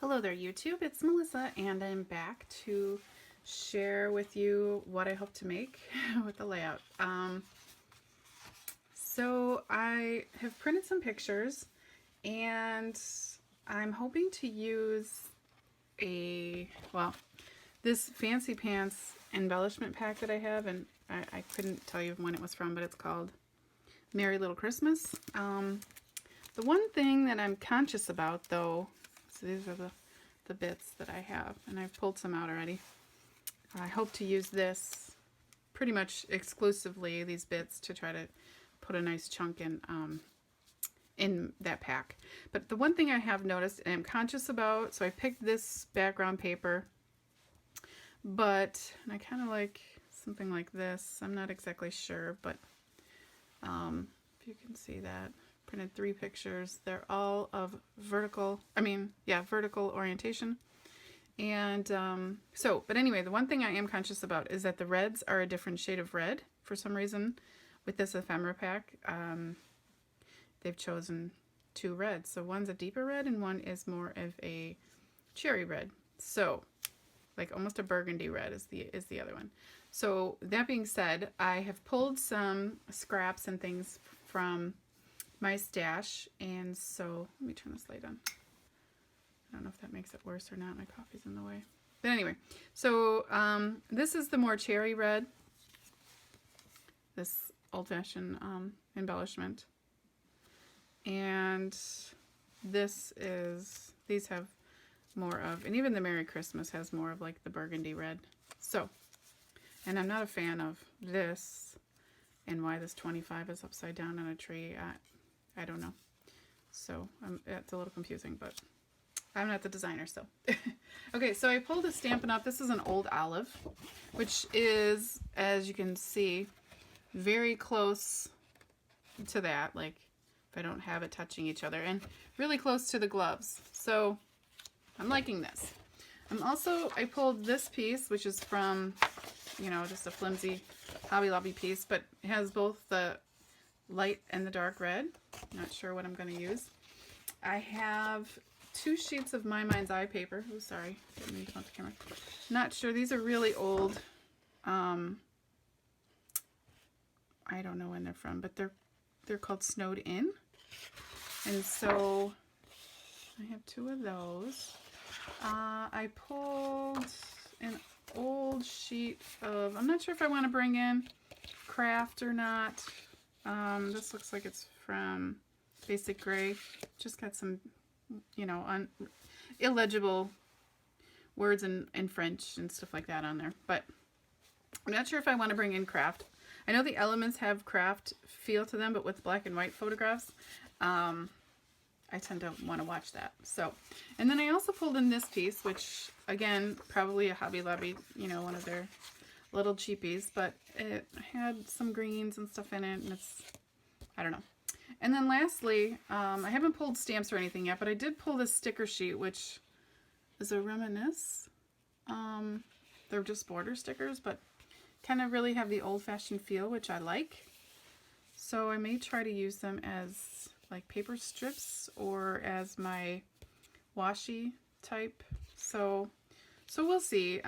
Hello there YouTube, it's Melissa and I'm back to share with you what I hope to make with the layout. So I have printed some pictures and I'm hoping to use this Fancy Pants embellishment pack that I have, and I couldn't tell you when it was from, but it's called Merry Little Christmas. The one thing that I'm conscious about though, so these are the bits that I have, and I've pulled some out already. I hope to use this pretty much exclusively, these bits, to try to put a nice chunk in that pack. But the one thing I have noticed and I'm conscious about, so I picked this background paper, but I kind of like something like this. I'm not exactly sure, but if you can see that. Printed 3 pictures. They're all of vertical orientation. And but anyway, the one thing I am conscious about is that the reds are a different shade of red for some reason. With this ephemera pack, they've chosen 2 reds. So one's a deeper red and one is more of a cherry red. So like almost a burgundy red is the other one. So that being said, I have pulled some scraps and things from my stash, and so let me turn this light on. I don't know if that makes it worse or not. My coffee's in the way. But anyway, so this is the more cherry red, this old-fashioned embellishment, and these have more of, and even the Merry Christmas has more of like the burgundy red. So, and I'm not a fan of this, and why this 25 is upside down on a tree. I don't know. So it's a little confusing, but I'm not the designer, so. Okay, so I pulled a Stampin' Up. This is an old olive, which is, as you can see, very close to that, like if I don't have it touching each other, and really close to the gloves. So I'm liking this. I pulled this piece, which is from, just a flimsy Hobby Lobby piece, but it has both the light and the dark red. Not sure what I'm going to use. I have 2 sheets of My Mind's Eye paper. Oh, sorry, didn't mean to come off the camera. Not sure. These are really old. I don't know when they're from, but they're called Snowed In. And so I have 2 of those. I pulled an old sheet of, I'm not sure if I want to bring in craft or not. This looks like it's from Basic Gray. Just got some, illegible words in French and stuff like that on there. But I'm not sure if I want to bring in craft. I know the elements have craft feel to them, but with black and white photographs, I tend to want to watch that. So, and then I also pulled in this piece, which again, probably a Hobby Lobby, one of their little cheapies, but it had some greens and stuff in it, and I don't know. And then lastly, I haven't pulled stamps or anything yet, but I did pull this sticker sheet, which is a Reminisce. They're just border stickers, but kind of really have the old-fashioned feel, which I like. So I may try to use them as like paper strips or as my washi type. So we'll see.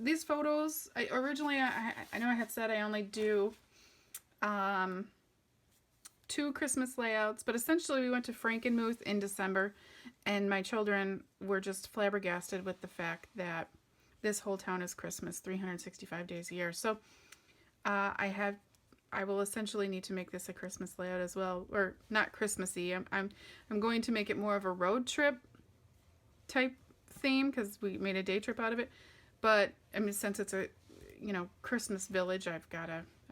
These photos, originally I know I had said I only do 2 Christmas layouts, but essentially we went to Frankenmuth in December, and my children were just flabbergasted with the fact that this whole town is Christmas 365 days a year. So I will essentially need to make this a Christmas layout as well, or not Christmassy. I'm going to make it more of a road trip type theme because we made a day trip out of it. But I mean, since it's a Christmas village, I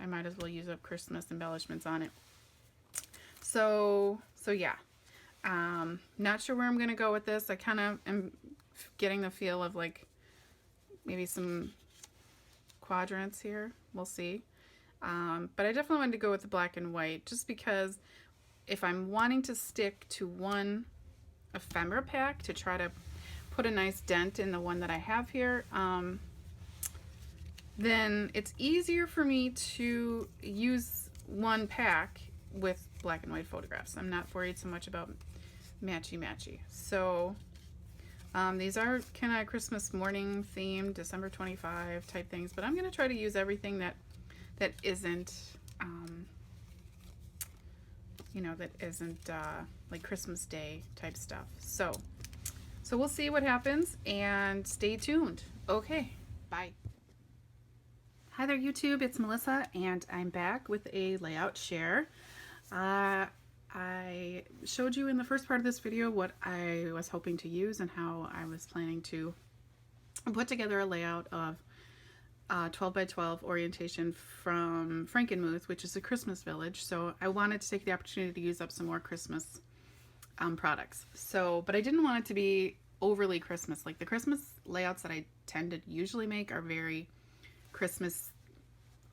might as well use up Christmas embellishments on it. So yeah, not sure where I'm gonna go with this. I kind of am getting the feel of like maybe some quadrants here. We'll see. But I definitely wanted to go with the black and white just because if I'm wanting to stick to one ephemera pack to try to put a nice dent in the one that I have here, then it's easier for me to use one pack with black and white photographs. I'm not worried so much about matchy-matchy. So These are kind of Christmas morning themed, December 25 type things, but I'm going to try to use everything that isn't, you know, that isn't like Christmas Day type stuff. So we'll see what happens, and stay tuned. Okay, bye. Hi there, YouTube. It's Melissa, and I'm back with a layout share. I showed you in the first part of this video what I was hoping to use and how I was planning to put together a layout of 12 by 12 orientation from Frankenmuth, which is a Christmas village. So I wanted to take the opportunity to use up some more Christmas products. But I didn't want it to be overly Christmas. Like the Christmas layouts that I tend to usually make are very Christmas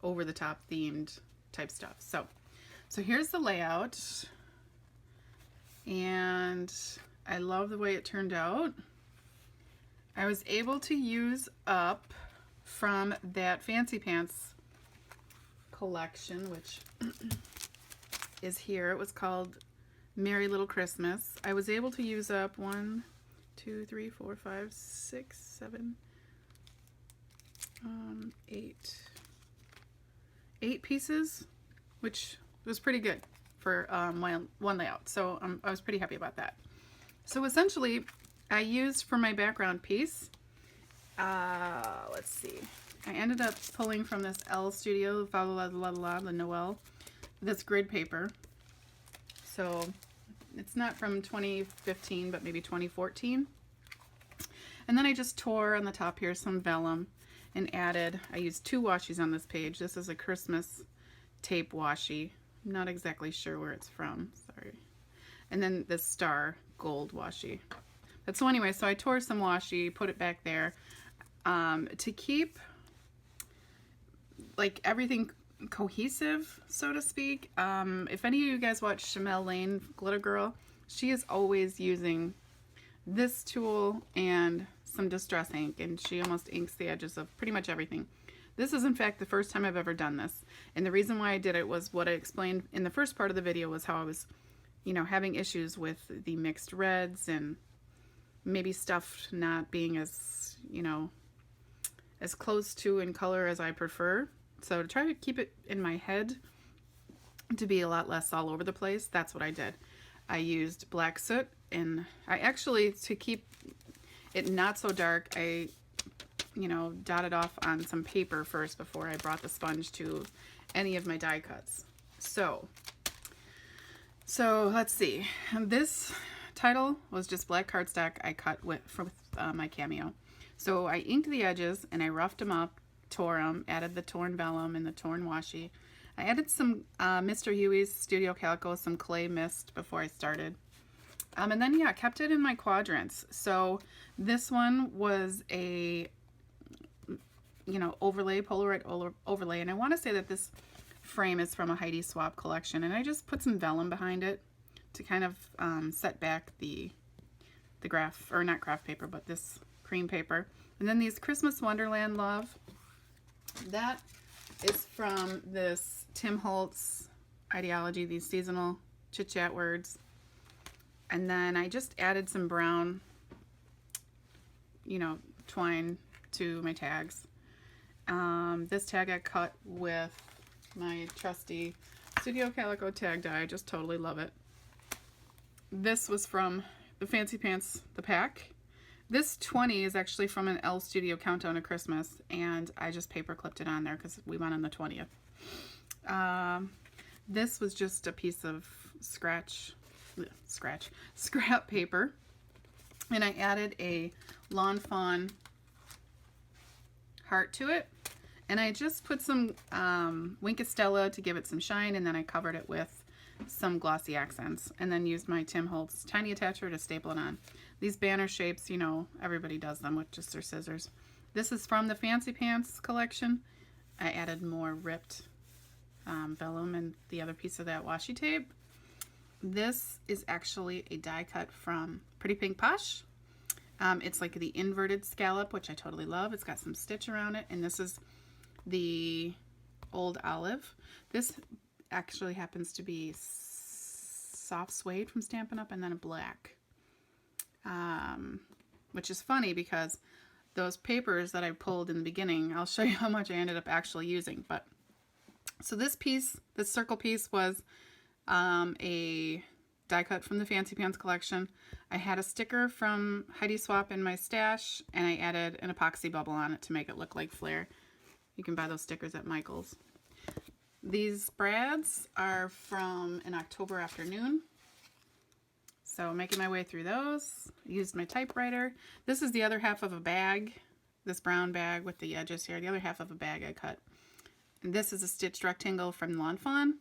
over the top themed type stuff. So here's the layout, and I love the way it turned out. I was able to use up from that Fancy Pants collection, which is here. It was called Merry Little Christmas. I was able to use up 1, 2, 3, 4, 5, 6, 7, 8 pieces, which was pretty good for one layout. So I was pretty happy about that. So essentially, I used for my background piece, let's see, I ended up pulling from this Elle Studio, the Noel, this grid paper. So it's not from 2015, but maybe 2014. And then I just tore on the top here some vellum and added, I used 2 washies on this page. This is a Christmas tape washi. I'm not exactly sure where it's from, sorry. And then this star gold washi. But so anyway, so I tore some washi, put it back there to keep like everything cohesive, so to speak. If any of you guys watch Shamel Lane Glitter Girl, she is always using this tool and some distress ink, and she almost inks the edges of pretty much everything. This is in fact the first time I've ever done this, and the reason why I did it was what I explained in the first part of the video, was how I was, you know, having issues with the mixed reds and maybe stuff not being as, you know, as close to in color as I prefer. So to try to keep it in my head to be a lot less all over the place, that's what I did. I used black soot, and I actually, to keep it not so dark, I, you know, dotted off on some paper first before I brought the sponge to any of my die cuts. So let's see. This title was just black cardstock I cut from my Cameo. So I inked the edges and I roughed them up, tore them, added the torn vellum and the torn washi. I added some Mr. Huey's Studio Calico, some clay mist before I started. And then, yeah, kept it in my quadrants. So this one was a, you know, overlay, Polaroid overlay. And I want to say that this frame is from a Heidi Swapp collection. And I just put some vellum behind it to kind of set back the graph, or not graph paper, but this cream paper. And then these Christmas Wonderland Love. That is from this Tim Holtz Ideology, these seasonal chit-chat words. And then I just added some brown, you know, twine to my tags. This tag I cut with my trusty Studio Calico tag die. I just totally love it. This was from the Fancy Pants, the pack. This 20 is actually from an Elle Studio Countdown to Christmas, and I just paper clipped it on there because we went on the 20th. This was just a piece of scrap paper, and I added a Lawn Fawn heart to it, and I just put some Wink Estella to give it some shine, and then I covered it with some glossy accents, and then used my Tim Holtz tiny attacher to staple it on. These banner shapes, you know, everybody does them with just their scissors. This is from the Fancy Pants collection. I added more ripped vellum and the other piece of that washi tape. This is actually a die cut from Pretty Pink Posh. It's like the inverted scallop, which I totally love. It's got some stitch around it, and this is the Old Olive. This actually happens to be soft suede from Stampin' Up, and then a black. which is funny because those papers that I pulled in the beginning, I'll show you how much I ended up actually using. But so this piece, this circle piece, was a die cut from the Fancy Pants collection. I had a sticker from Heidi Swapp in my stash, and I added an epoxy bubble on it to make it look like flare. You can buy those stickers at Michael's. These brads are from an October afternoon. So making my way through those, used my typewriter. This is the other half of a bag, this brown bag with the edges here. The other half of a bag I cut. And this is a stitched rectangle from Lawn Fawn.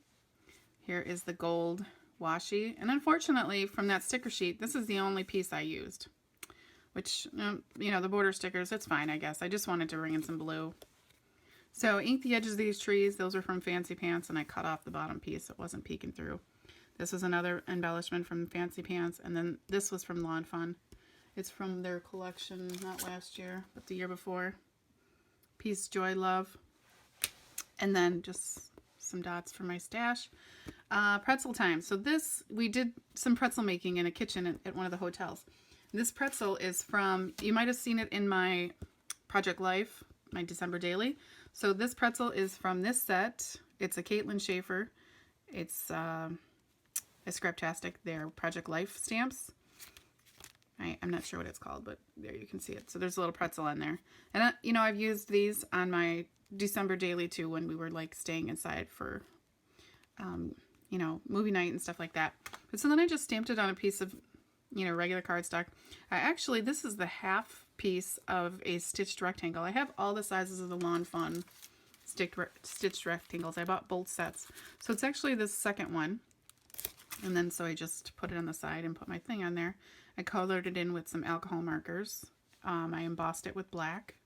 Here is the gold washi. And unfortunately, from that sticker sheet, this is the only piece I used. Which, you know, the border stickers, it's fine, I guess. I just wanted to bring in some blue. So inked the edges of these trees. Those are from Fancy Pants, and I cut off the bottom piece so it wasn't peeking through. This was another embellishment from Fancy Pants, and then this was from Lawn Fawn. It's from their collection, not last year, but the year before. Peace, Joy, Love. And then just some dots for my stash. Pretzel time. So this, we did some pretzel making in a kitchen at one of the hotels. This pretzel is from, you might have seen it in my Project Life, my December daily. So this pretzel is from this set. It's a Caitlin Schaefer. It's a Scraptastic. They're Project Life stamps. I'm not sure what it's called, but there you can see it. So there's a little pretzel on there. And, you know, I've used these on my December daily too when we were like staying inside for, you know, movie night and stuff like that. But so then I just stamped it on a piece of, you know, regular cardstock. This is the half piece of a stitched rectangle. I have all the sizes of the Lawn Fawn stitched rectangles. I bought both sets. So it's actually the second one. And then so I just put it on the side and put my thing on there. I colored it in with some alcohol markers. I embossed it with black.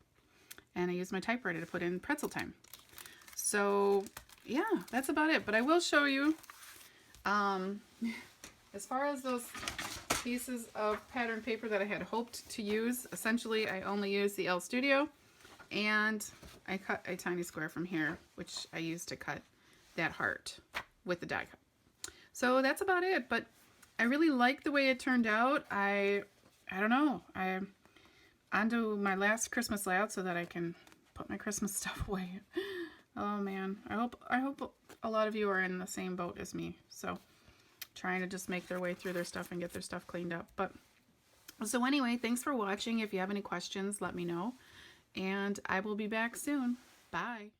And I used my typewriter to put in pretzel time. So yeah, that's about it. But I will show you, as far as those pieces of pattern paper that I had hoped to use, essentially I only used the L Studio, and I cut a tiny square from here, which I used to cut that heart with the die cut. So that's about it, but I really like the way it turned out. I don't know. I'm onto my last Christmas layout so that I can put my Christmas stuff away. Oh man, I hope a lot of you are in the same boat as me. So trying to just make their way through their stuff and get their stuff cleaned up. But so anyway, thanks for watching. If you have any questions, let me know. And I will be back soon. Bye.